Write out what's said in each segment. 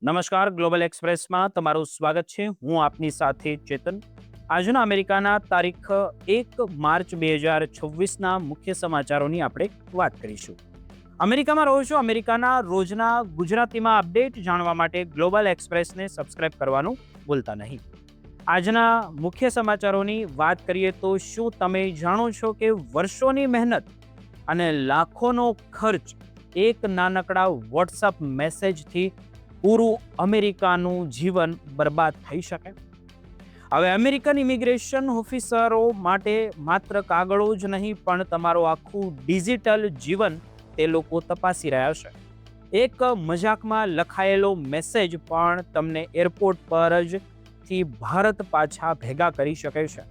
નમસ્કાર, ગ્લોબલ એક્સપ્રેસમાં તમારું સ્વાગત છે. હું આપની સાથે ચેતન. આજના અમેરિકાના તારીખ 1 માર્ચ 2026ના મુખ્ય સમાચારોની આપણે વાત કરીશું. અમેરિકામાં રહો છો, અમેરિકાના રોજના ગુજરાતીમાં અપડેટ જાણવા માટે ગ્લોબલ એક્સપ્રેસને સબસ્ક્રાઇબ કરવાનું ભૂલતા નહીં. આજના મુખ્ય સમાચારોની વાત કરીએ તો શું તમે જાણો છો કે વર્ષોની મહેનત અને લાખોનો ખર્ચ એક નાનકડા વોટ્સઅપ મેસેજથી પૂરું અમેરિકાનું જીવન બરબાદ થઈ શકે? હવે અમેરિકન ઇમિગ્રેશન ઓફિસરો માટે માત્ર કાગળો જ નહીં પણ તમારું આખું ડિજિટલ જીવન તે લોકો તપાસી રહ્યા છે. એક મજાકમાં લખાયેલો મેસેજ પણ તમને એરપોર્ટ પર જ થી ભારત પાછા ભેગા કરી શકે છે.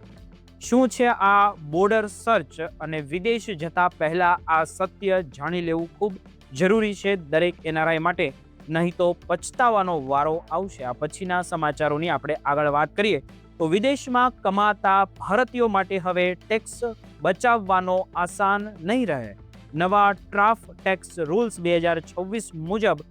શું છે આ બોર્ડર સર્ચ અને વિદેશ જતા પહેલા આ સત્ય જાણી લેવું ખૂબ જરૂરી છે દરેક એનઆરઆઈ માટે, નહીં તો પછતાવાનો વારો આવશે. આ પછીના સમાચારોની આપણે આગળ વાત કરીએ તો વિદેશમાં કમાતા ભારતીયો માટે હવે ટેક્સ બચાવવાનો આસાન નહીં રહે. નવા ટ્રાફ ટેક્સ રૂલ્સ 2026 મુજબ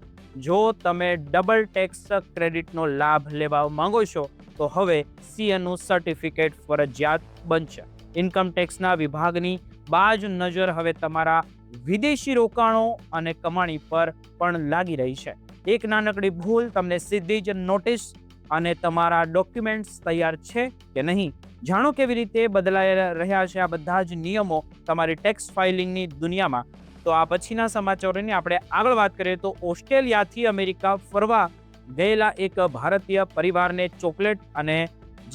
જો તમે ડબલ ટેક્સ ક્રેડિટનો લાભ લેવા માંગો છો તો હવે સીએનું સર્ટિફિકેટ ફરજિયાત બનશે. ઇન્કમ ટેક્સના વિભાગની બાજ નજર હવે તમારા વિદેશી રોકાણો અને કમાણી પર પણ લાગી રહી છે. એક નાનકડી ભૂલ તમને સીધી જ નોટિસ અને તમારા ડોક્યુમેન્ટ્સ તૈયાર છે કે નહીં. જાણો કેવી રીતે બદલાઈ રહ્યા છે આ બધા જ નિયમો તમારી ટેક્સ ફાઇલિંગની દુનિયામાં. તો આ પછીના સમાચારોની આપણે આગળ વાત કરીએ તો ઓસ્ટ્રેલિયાથી અમેરિકા ફરવા ગયેલા એક ભારતીય પરિવારને ચોકલેટ અને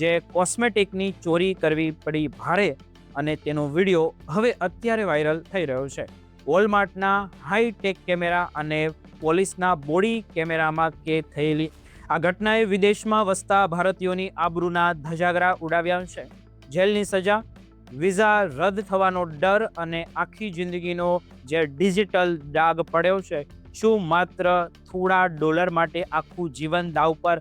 જે કોસ્મેટિકની ચોરી કરવી પડી ભારે, અને તેનો વિડીયો હવે અત્યારે વાયરલ થઈ રહ્યો છે. વોલમાર્ટના હાઈટેક કેમેરા અને પોલીસના બોડી કેમેરામાં કેદ થયેલી આ ઘટનાએ વિદેશમાં વસતા ભારતીયોની આબરૂના ધજાગરા ઉડાવ્યા છે. જેલની સજા, વિઝા રદ થવાનો ડર અને આખી જિંદગીનો જે ડિજિટલ ડાઘ પડ્યો છે. શું માત્ર થોડા ડોલર માટે આખું જીવન દાવ પર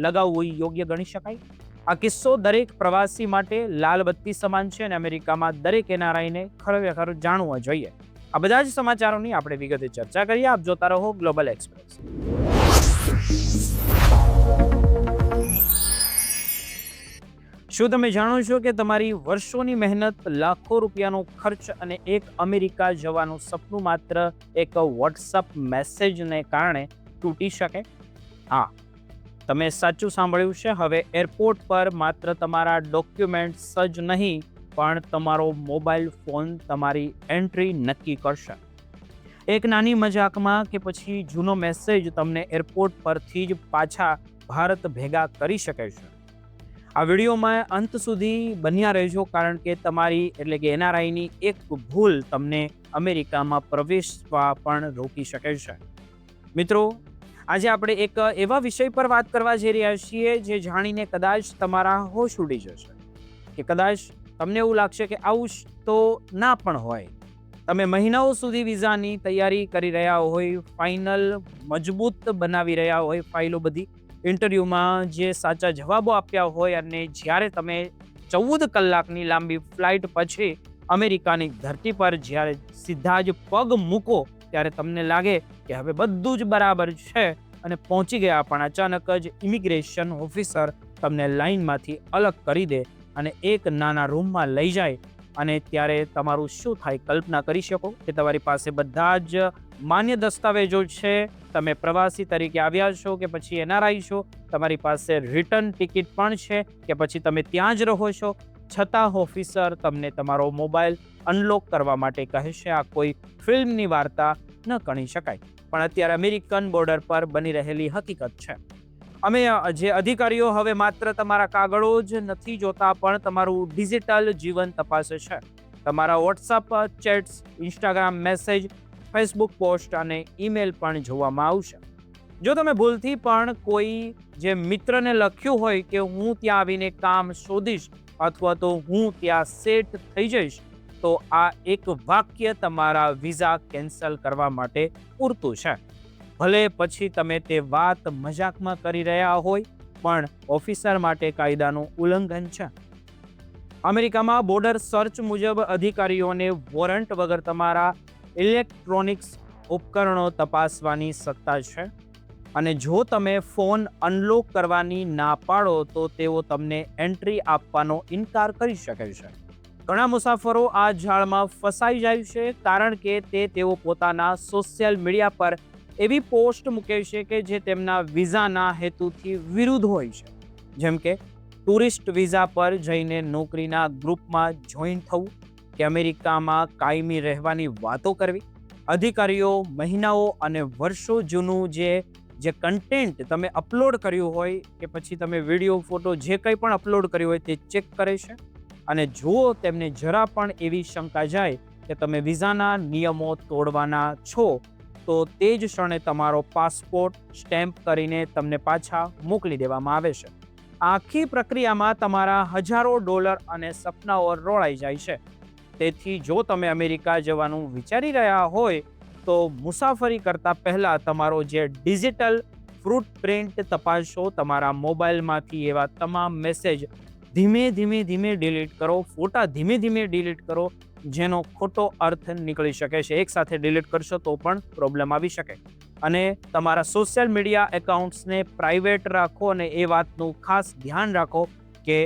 લગાવવું યોગ્ય ગણી શકાય? આ કિસ્સો દરેક પ્રવાસી માટે લાલ બત્તી સમાન છે અને અમેરિકામાં દરેક એનઆરઆઈને ખરેખર જાણવા જોઈએ. આ બધા જ સમાચારોની આપણે વિગતે ચર્ચા કરીએ. આપ જોતા રહો ગ્લોબલ એક્સપ્રેસ. શું તમે જાણો છો કે તમારી વર્ષોની મહેનત, લાખો રૂપિયાનો ખર્ચ અને એક અમેરિકા જવાનું સપનું માત્ર એક વોટ્સઅપ મેસેજને કારણે તૂટી શકે? હા, તમે સાચું સાંભળ્યું છે. હવે એરપોર્ટ પર માત્ર તમારા ડોક્યુમેન્ટ્સ જ નહીં પણ તમારો મોબાઈલ ફોન તમારી એન્ટ્રી નક્કી કરશે. એક નાની મજાકમાં કે પછી જૂનો મેસેજ તમને એરપોર્ટ પરથી જ પાછા ભારત ભેગા કરી શકે છે. આ વિડીયોમાં અંત સુધી બન્યા રહેજો, કારણ કે તમારી એટલે કે એનઆરઆઈની એક ભૂલ તમને અમેરિકામાં પ્રવેશવા પણ રોકી શકે છે. મિત્રો, આજે આપણે એક એવા વિષય પર વાત કરવા જઈ રહ્યા છીએ જે જાણીને કદાચ તમારા હોશ ઉડી જશે, કે કદાચ તમને એવું લાગશે કે આવું તો ના પણ હોય. તમે મહિનાઓ સુધી વિઝાની તૈયારી કરી રહ્યા હોય, ફાઇનલ મજબૂત બનાવી રહ્યા હોય, ફાઇલો બધી, ઇન્ટરવ્યૂમાં જે સાચા જવાબો આપ્યા હોય, અને જ્યારે તમે 14 કલાકની લાંબી ફ્લાઇટ પછી અમેરિકાની ધરતી પર જ્યારે સીધા જ પગ મૂકો ત્યારે તમને લાગે કે હવે બધું જ બરાબર છે અને પહોંચી ગયા, પણ અચાનક જ ઇમિગ્રેશન ઓફિસર તમને લાઇનમાંથી અલગ કરી દે અને એક નાના રૂમમાં લઈ જાય. અને ત્યારે તમારું શું થાય કલ્પના કરી શકો કે તમારી પાસે બધા જ માન્ય દસ્તાવેજો છે, તમે પ્રવાસી તરીકે આવ્યા છો કે પછી એનઆરઆઈ છો, તમારી પાસે રિટર્ન ટિકિટ પણ છે કે પછી તમે ત્યાં જ રહો છો, છતાં ઓફિસર તમને તમારો મોબાઈલ અનલોક કરવા માટે કહે છે. આ કોઈ ફિલ્મની વાર્તા ન ગણી શકાય, પણ અત્યારે અમેરિકન બોર્ડર પર બની રહેલી હકીકત છે. અમે જે અધિકારીઓ હવે માત્ર તમારા કાગળો જ નથી જોતા પણ તમારું ડિજિટલ જીવન તપાસે છે. તમારા WhatsApp chats, Instagram message, Facebook post અને ઈમેલ પણ જોવામાં આવશે. જો તમે ભૂલથી પણ કોઈ જે મિત્રને લખ્યું હોય કે હું ત્યાં આવીને કામ શોધીશ અથવા તો હું ત્યાં સેટ થઈ જઈશ, તો આ એક વાક્ય તમારા વિઝા કેન્સલ કરવા માટે પૂરતું છે. ભલે પછી તમે તે વાત મજાકમાં કરી રહ્યા હોય, પણ ઓફિસર માટે કાયદાનું ઉલ્લંઘન છે. અમેરિકામાં બોર્ડર સર્ચ મુજબ અધિકારીઓને વોરંટ વગર તમારા ઇલેક્ટ્રોનિક્સ ઉપકરણો તપાસવાની સત્તા છે. અને જો તમે ફોન અનલોક કરવાની ના પાડો તો તેઓ તમને એન્ટ્રી આપવાનો ઇનકાર કરી શકે છે. ઘણા મુસાફરો આ જાળમાં ફસાઈ જાય છે કારણ કે તેઓ પોતાના સોશિયલ મીડિયા પર એવી પોસ્ટ મૂકે છે કે જે તેમના વિઝાના હેતુથી વિરુદ્ધ હોય છે. જેમ કે ટુરિસ્ટ વિઝા પર જઈને નોકરીના ગ્રુપમાં જોઈન થવું, કે અમેરિકામાં કાયમી રહેવાની વાતો કરવી. અધિકારીઓ મહિનાઓ અને વર્ષો જૂનું જે કન્ટેન્ટ તમે અપલોડ કર્યું હોય કે પછી તમે વિડીયો, ફોટો જે કંઈ પણ અપલોડ કર્યું હોય તે ચેક કરે છે. અને જો તેમને જરા પણ એવી શંકા જાય કે તમે વિઝાના નિયમો તોડવાના છો તો તે જ ક્ષણે તમારો પાસપોર્ટ સ્ટેમ્પ કરીને તમને પાછા મોકલી દેવામાં આવે છે. આખી પ્રક્રિયામાં તમારા હજારો ડોલર અને સપનાઓ રોળાઈ જાય છે. તેથી જો તમે અમેરિકા જવાનું વિચારી રહ્યા હોય તો મુસાફરી કરતા પહેલા તમારો જે ડિજિટલ ફૂટપ્રિન્ટ તપાસો. તમારા મોબાઈલમાંથી એવા તમામ મેસેજ ધીમે ધીમે ડિલીટ કરો. ફોટા ધીમે ડિલીટ કરો, જેનો ખોટો અર્થ નીકળી શકે છે. એકસાથે ડિલીટ કરશો તો પણ પ્રોબ્લેમ આવી શકે. અને તમારા સોશિયલ મીડિયા એકાઉન્ટ્સને પ્રાઇવેટ રાખો અને એ વાતનું ખાસ ધ્યાન રાખો કે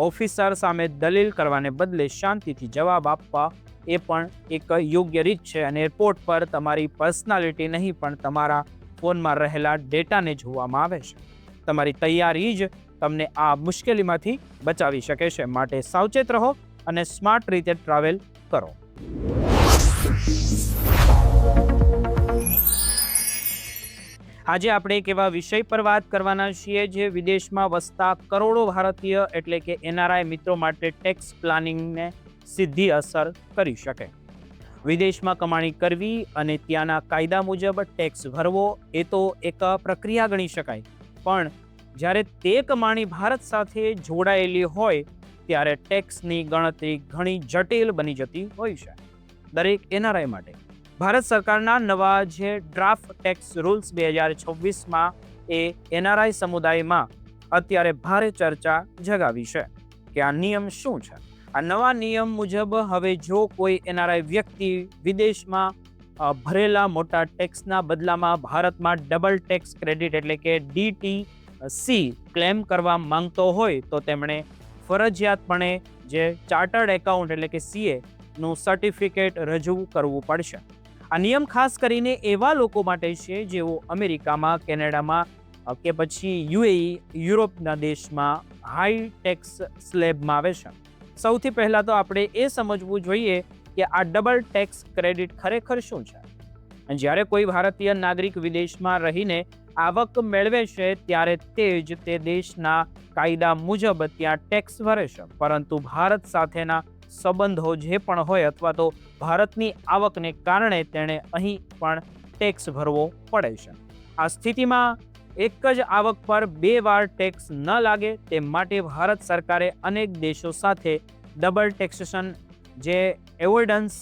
ઓફિસર સામે દલીલ કરવાને બદલે શાંતિથી જવાબ આપવા એ પણ એક યોગ્ય રીત છે. અને એરપોર્ટ પર તમારી પર્સનાલિટી નહીં પણ તમારા ફોનમાં રહેલા ડેટાને જોવામાં આવે છે. તમારી તૈયારી જ તમને આ મુશ્કેલીમાંથી બચાવી શકે છે. માટે સાવચેત રહો અને સ્માર્ટ રીતે ટ્રાવેલ કરો. આજે આપણે એક એવા વિષય પર વાત કરવાના છીએ જે વિદેશમાં વસતા કરોડો ભારતીય એટલે કે NRI મિત્રો માટે ટેક્સ પ્લાનિંગને સીધી અસર કરી શકે. વિદેશમાં કમાણી કરવી અને ત્યાંના કાયદા મુજબ ટેક્સ ભરવો એ તો એક પ્રક્રિયા ગણી શકાય. પણ જ્યારે તે કમાણી ભારત સાથે જોડાયેલી હોય ત્યારે ટેક્સની ગણતરી ઘણી જટિલ બની જતી હોય છે. દરેક NRI માટે ભારત સરકારના નવા જે ડ્રાફ્ટ ટેક્સ રૂલ્સ 2026માં એ NRI સમુદાયમાં અત્યારે ભારે ચર્ચા જગાવી છે કે આ નિયમ શું છે. આ નવા નિયમ મુજબ હવે જો કોઈ NRI વ્યક્તિ વિદેશમાં ભરેલા મોટા ટેક્સના બદલામાં ભારતમાં ડબલ ટેક્સ ક્રેડિટ એટલે કે DTC ક્લેમ કરવા માંગતો હોય તો તેમણે ફરજિયાતપણે જે ચાર્ટર્ડ એકાઉન્ટ એટલે કે CA નું સર્ટિફિકેટ રજૂ કરવું પડશે. આ નિયમ ખાસ કરીને એવા લોકો માટે છે જેઓ અમેરિકામાં, કેનેડામાં કે પછી UAE યુરોપના દેશમાં હાઈ ટેક્સ સ્લેબમાં આવે છે. સૌથી પહેલાં તો આપણે એ સમજવું જોઈએ કે આ ડબલ ટેક્સ ક્રેડિટ ખરેખર શું છે. જ્યારે કોઈ ભારતીય નાગરિક વિદેશમાં રહીને આવક મેળવે છે ત્યારે તે દેશના કાયદા મુજબ ત્યાં ટેક્સ ભરે છે. પરંતુ ભારત સાથેના સંબંધો જે પણ હોય અથવા તો ભારતની આવકને કારણે તેણે અહીં પણ ટેક્સ ભરવો પડે છે. આ સ્થિતિમાં એક જ આવક પર 2 વાર ટેક્સ ન લાગે તે માટે ભારત સરકારે અનેક દેશો સાથે ડબલ ટેક્સેશન જે એવોઇડન્સ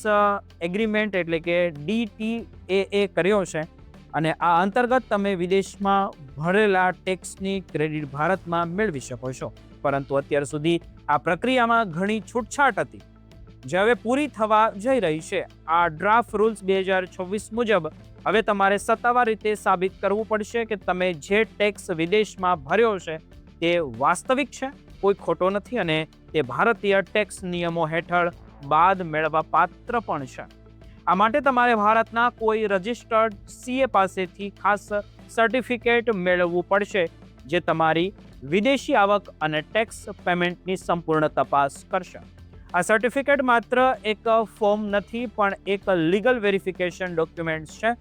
એગ્રીમેન્ટ એટલે કે DTAA કર્યો છે. અને આ અંતર્ગત તમે વિદેશમાં ભરેલા ટેક્સની ક્રેડિટ ભારતમાં મેળવી શકો છો. પરંતુ અત્યાર સુધી આ પ્રક્રિયામાં ઘણી છૂટછાટ હતી જે હવે પૂરી થવા જઈ રહી છે. આ ડ્રાફ્ટ રૂલ્સ 2026 મુજબ હવે તમારે સત્તાવાર રીતે સાબિત કરવું પડશે કે તમે જે ટેક્સ વિદેશમાં ભર્યો છે તે વાસ્તવિક છે, કોઈ ખોટો નથી અને તે ભારતીય ટેક્સ નિયમો હેઠળ બાદ મેળવવા પાત્ર પણ છે. આ માટે તમારે ભારતના કોઈ રજિસ્ટર્ડ CA પાસેથી ખાસ સર્ટિફિકેટ મેળવવું પડશે જે તમારી વિદેશી આવક અને ટેક્સ પેમેન્ટની સંપૂર્ણ તપાસ કરશે. આ સર્ટિફિકેટ માત્ર એક ફોર્મ નથી પણ એક લીગલ વેરિફિકેશન ડોક્યુમેન્ટ છે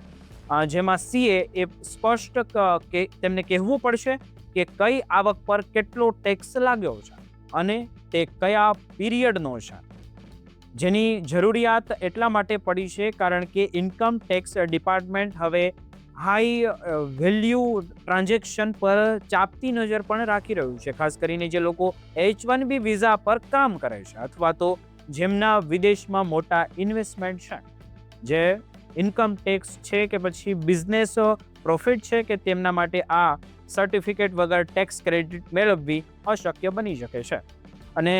જેમાં CA એ સ્પષ્ટ કે તેમને કહેવું પડશે કે કઈ આવક પર કેટલો ટેક્સ લાગ્યો છે અને તે કયા પીરિયડનો છે. જેની જરૂરિયાત એટલા માટે પડી છે કારણ કે ઇન્કમ ટેક્સ ડિપાર્ટમેન્ટ હવે હાઈ વેલ્યુ ટ્રાન્ઝેક્શન પર ચાપતી નજર પણ રાખી રહ્યું છે. ખાસ કરીને જે લોકો H1B વિઝા પર કામ કરે છે અથવા તો જેમના વિદેશમાં મોટા ઇન્વેસ્ટમેન્ટ છે, જે ઇન્કમ ટેક્સ છે કે પછી બિઝનેસ પ્રોફિટ છે કે તેમના માટે આ સર્ટિફિકેટ વગર ટેક્સ ક્રેડિટ મેળવવી અશક્ય બની શકે છે. અને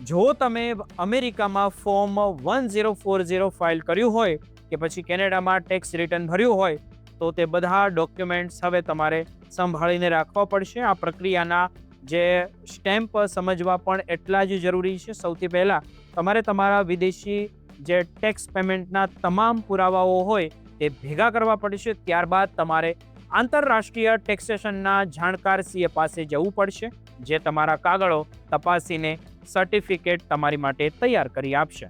જો તમે અમેરિકામાં ફોર્મ 1040 ફાઇલ કર્યું હોય કે પછી કેનેડામાં ટેક્સ રિટર્ન ભર્યું હોય તો તે બધા ડોક્યુમેન્ટ્સ હવે તમારે સંભાળીને રાખવા પડશે. આ પ્રક્રિયાના જે સ્ટેમ્પ સમજવા પણ એટલા જ જરૂરી છે. સૌથી પહેલાં તમારે તમારા વિદેશી જે ટેક્સ પેમેન્ટના તમામ પુરાવાઓ હોય તે ભેગા કરવા પડશે. ત્યારબાદ તમારે આંતરરાષ્ટ્રીય ટેક્સેશનના જાણકાર સીએ પાસે જવું પડશે, જે તમારા કાગળો તપાસીને સર્ટિફિકેટ તમારી માટે તૈયાર કરી આપશે.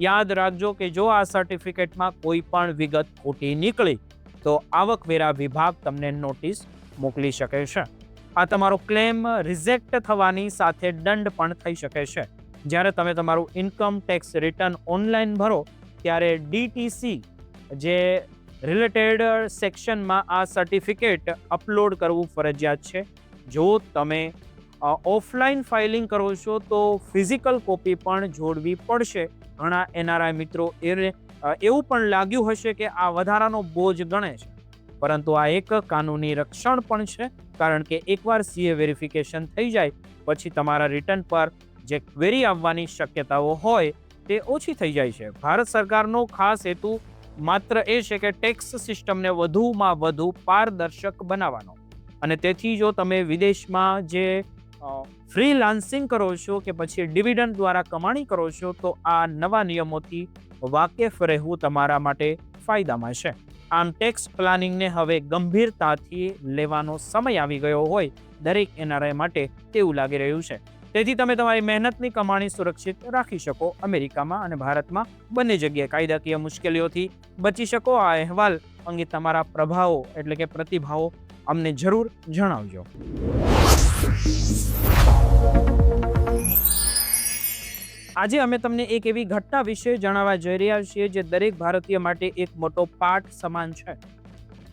યાદ રાખજો કે જો આ સર્ટિફિકેટમાં કોઈ પણ વિગત ખોટી નીકળી તો આવકવેરા વિભાગ તમને નોટિસ મોકલી શકે છે. આ તમારો ક્લેમ રિજેક્ટ થવાની સાથે દંડ પણ થઈ શકે છે. જ્યારે તમે તમારું ઇન્કમ ટેક્સ રિટર્ન ઓનલાઈન ભરો ત્યારે ડીટીસી જે રિલેટેડ સેક્શનમાં આ સર્ટિફિકેટ અપલોડ કરવું ફરજિયાત છે. જો તમે ઓફલાઈન ફાઇલિંગ કરો છો તો ફિઝિકલ કોપી પણ જોડવી પડશે. ઘણા એનઆરઆઈ મિત્રો એવું પણ લાગ્યું હશે કે આ વધારાનો બોજ ગણે છે, પરંતુ આ એક કાનૂની રક્ષણ પણ છે, કારણ કે એકવાર સીએ વેરિફિકેશન થઈ જાય પછી તમારા રિટર્ન પર જે ક્વેરી આવવાની શક્યતાઓ હોય તે ઓછી થઈ જાય છે. ભારત સરકારનો ખાસ હેતુ માત્ર એ છે કે ટેક્સ સિસ્ટમને વધુમાં વધુ પારદર્શક બનાવવાનો, અને તેથી જો તમે વિદેશમાં જે ફ્રીલાન્સિંગ કરો છો કે પછી ડિવિડન્ડ દ્વારા કમાણી કરો છો તો આ નવા નિયમોથી વાકેફ રહેવું તમારા માટે ફાયદામાં છે. આમ ટેક્સ પ્લાનિંગને હવે ગંભીરતાથી લેવાનો સમય આવી ગયો હોય દરેક એનઆરઆઈ માટે તેવું લાગી રહ્યું છે. તેથી તમે તમારી મહેનતની કમાણી સુરક્ષિત રાખી શકો. અમેરિકામાં અને ભારતમાં બંને જગ્યાએ કાયદાકીય મુશ્કેલીઓથી બચી શકો. આ અહેવાલ અંગે તમારા પ્રભાવો એટલે કે પ્રતિભાવો અમને જરૂર જણાવજો. આજે અમે તમને એક એવી ઘટના વિશે જણાવવા જઈ રહ્યા છીએ જે દરેક ભારતીય માટે એક મોટો પાઠ સમાન છે,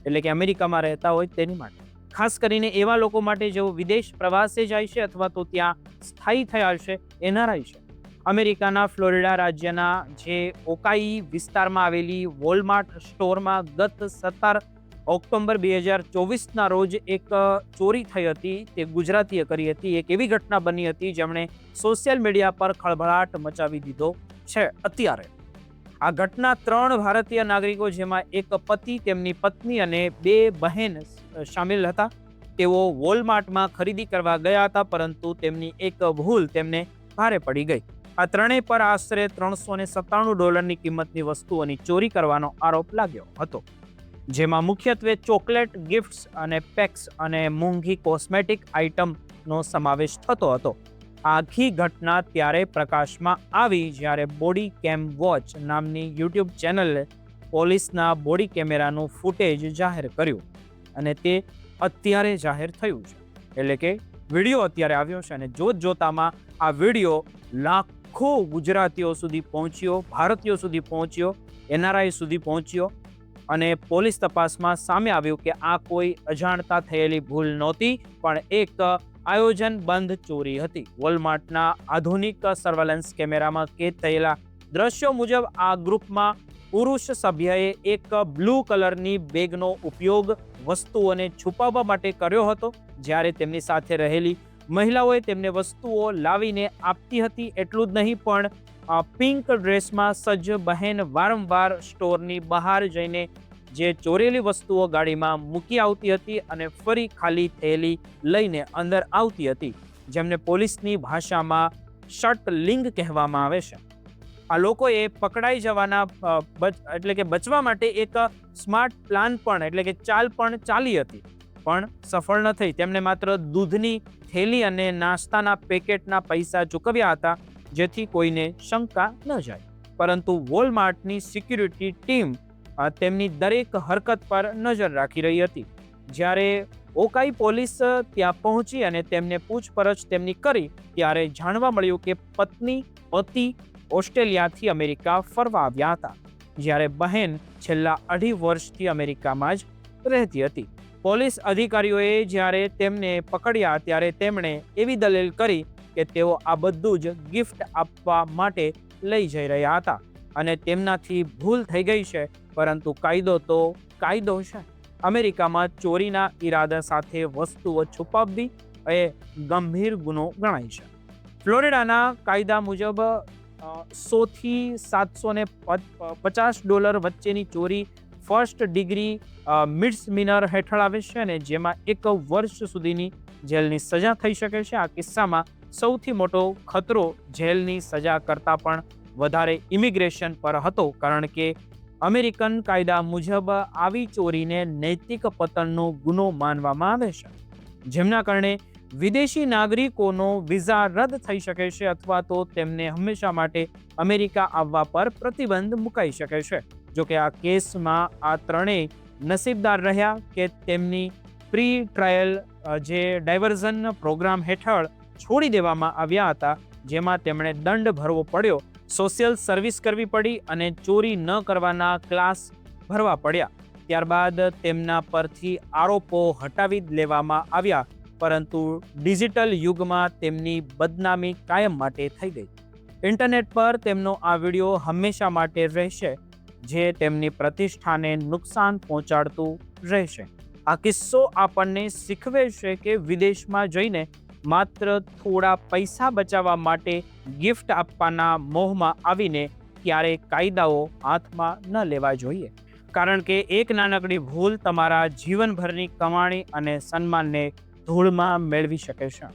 એટલે કે અમેરિકામાં રહેતા હોય તેની માટે. ખાસ કરીને એવા લોકો માટે જેઓ વિદેશ પ્રવાસે જાય છે અથવા તો ત્યાં સ્થાયી થયા છે, એનઆરઆઈ છે. અમેરિકાના ફ્લોરિડા રાજ્યના જે ઓકાઈ વિસ્તારમાં આવેલી વોલમાર્ટ સ્ટોરમાં ગત 17 ઓક્ટોબર 2024ના રોજ એક ચોરી થઈ હતી. તે ગુજરાતીએ કરી હતી. એક એવી ઘટના બની હતી જેમણે સોશિયલ મીડિયા પર ખળભળાટ મચાવી દીધો છે. અત્યારે આ ઘટના 3 ભારતીય નાગરિકો, જેમાં એક પતિ, તેમની પત્ની અને 2 બહેન શામિલ હતા. તેઓ વોલમાર્ટમાં ખરીદી કરવા ગયા હતા, પરંતુ તેમની એક ભૂલ તેમને ભારે પડી ગઈ. આ ત્રણેય પર આશરે $397 કિંમતની વસ્તુઓની ચોરી કરવાનો આરોપ લાગ્યો હતો, જેમાં મુખ્યત્વે ચોકલેટ, ગિફ્ટ્સ અને પેક્સ અને મોંઘી કોસ્મેટિક આઇટમનો સમાવેશ થતો હતો. આખી ઘટના ત્યારે પ્રકાશમાં આવી જ્યારે બોડી કેમ વોચ નામની યુટ્યુબ ચેનલે પોલીસના બોડી કેમેરાનું ફૂટેજ જાહેર કર્યું, અને તે અત્યારે જાહેર થયું છે. એટલે કે વિડીયો અત્યારે આવ્યો છે, અને જોતામાં આ વિડીયો લાખો ગુજરાતીઓ સુધી પહોંચ્યો, ભારતીયો સુધી પહોંચ્યો, એનઆરઆઈ સુધી પહોંચ્યો, અને પોલીસ તપાસમાં સામે આવ્યું કે આ કોઈ અજાણતા થયેલી ભૂલ નહોતી, પણ એક આયોજનબંધ ચોરી હતી. વોલમાર્ટના આધુનિક સર્વેલન્સ કેમેરામાં કેદ થયેલા દ્રશ્યો મુજબ આ ગ્રુપમાં પુરુષ સભ્યએ એક બ્લુ કલરની બેગનો ઉપયોગ વસ્તુઓને છુપાવવા માટે કર્યો હતો, જ્યારે તેમની સાથે રહેલી મહિલાઓએ તેમને વસ્તુઓ લાવીને આપતી હતી. એટલું જ નહીં, પણ પિંક ડ્રેસમાં સજ્જ બહેન વારંવાર સ્ટોરની બહાર જઈને જે ચોરેલી વસ્તુઓ ગાડીમાં મૂકી આવતી હતી અને ફરી ખાલી થેલી લઈને અંદર આવતી હતી, જેમને પોલીસની ભાષામાં શટલિંગ કહેવામાં આવે છે. આ લોકોએ પકડાઈ જવાના એટલે કે બચવા માટે એક સ્માર્ટ પ્લાન પણ એટલે કે ચાલ પણ ચાલી હતી, પણ સફળ ન થઈ. તેમણે માત્ર દૂધની થેલી અને નાસ્તાના પેકેટના પૈસા ચૂકવ્યા હતા, જેથી કોઈને શંકા ન જાય. પરંતુ વોલમાર્ટની સિક્યુરિટી ટીમ તેમની દરેક હરકત પર નજર રાખી રહી હતી. જ્યારે ઓકાઈ પોલીસ ત્યાં પહોંચી અને તેમને પૂછપરછ તેમની કરી, ત્યારે જાણવા મળ્યું કે પત્ની, પતિ ઓસ્ટ્રેલિયાથી અમેરિકા ફરવા આવ્યા હતા, જ્યારે બહેન છેલ્લા 2.5 વર્ષથી અમેરિકામાં જ રહેતી હતી. પોલીસ અધિકારીઓએ જ્યારે તેમને પકડ્યા ત્યારે તેમણે એવી દલીલ કરી કે તેઓ આ બધું જ ગિફ્ટ આપવા માટે લઈ જઈ રહ્યા હતા અને તેમનાથી ભૂલ થઈ ગઈ છે, પરંતુ કાયદો તો કાયદો છે. અમેરિકામાં ચોરીના ઈરાદા સાથે વસ્તુઓ છુપાવવી એ ગંભીર ગુનો ગણાય છે. ફ્લોરિડાના કાયદા મુજબ $100 થી $750 વચ્ચેની ચોરી ફર્સ્ટ ડિગ્રી મિસડિમિનર હેઠળ આવે છે અને જેમાં 1 વર્ષ સુધીની જેલની સજા થઈ શકે છે. આ કિસ્સામાં સૌથી મોટો ખતરો જેલની સજા કરતાં પણ વધારે ઇમિગ્રેશન પર હતો, કારણ કે અમેરિકન કાયદા મુજબ આવી ચોરીને નૈતિક પતનનો ગુનો માનવામાં આવે છે, જેમના કારણે વિદેશી નાગરિકોનો વિઝા રદ થઈ શકે છે અથવા તો તેમને હંમેશા માટે અમેરિકા આવવા પર પ્રતિબંધ મુકાઈ શકે છે. જોકે આ કેસમાં આ ત્રણેય નસીબદાર રહ્યા કે તેમની પ્રી ટ્રાયલ જે ડાયવર્ઝન પ્રોગ્રામ હેઠળ છોડી દેવામાં આવ્યા હતા, જેમાં તેમણે દંડ ભરવો પડ્યો, સોશિયલ સર્વિસ કરવી પડી અને ચોરી ન કરવાના ક્લાસ ભરવા પડ્યા. ત્યારબાદ તેમના પરથી આરોપો હટાવી લેવામાં આવ્યા, પરંતુ ડિજિટલ યુગમાં તેમની બદનામી કાયમ માટે થઈ ગઈ. ઇન્ટરનેટ પર તેમનો આ વિડીયો હંમેશા માટે રહેશે, જે તેમની પ્રતિષ્ઠાને નુકસાન પહોંચાડતું રહેશે. આ કિસ્સો આપણને શીખવે છે કે વિદેશમાં જઈને માત્ર થોડા પૈસા બચાવવા માટે ગિફ્ટ આપવાના મોહમાં આવીને ક્યારેય કાયદાઓ હાથમાં ન લેવા જોઈએ, કારણ કે એક નાનકડી ભૂલ તમારા જીવનભરની કમાણી અને સન્માનને ધૂળમાં મેળવી શકે છે.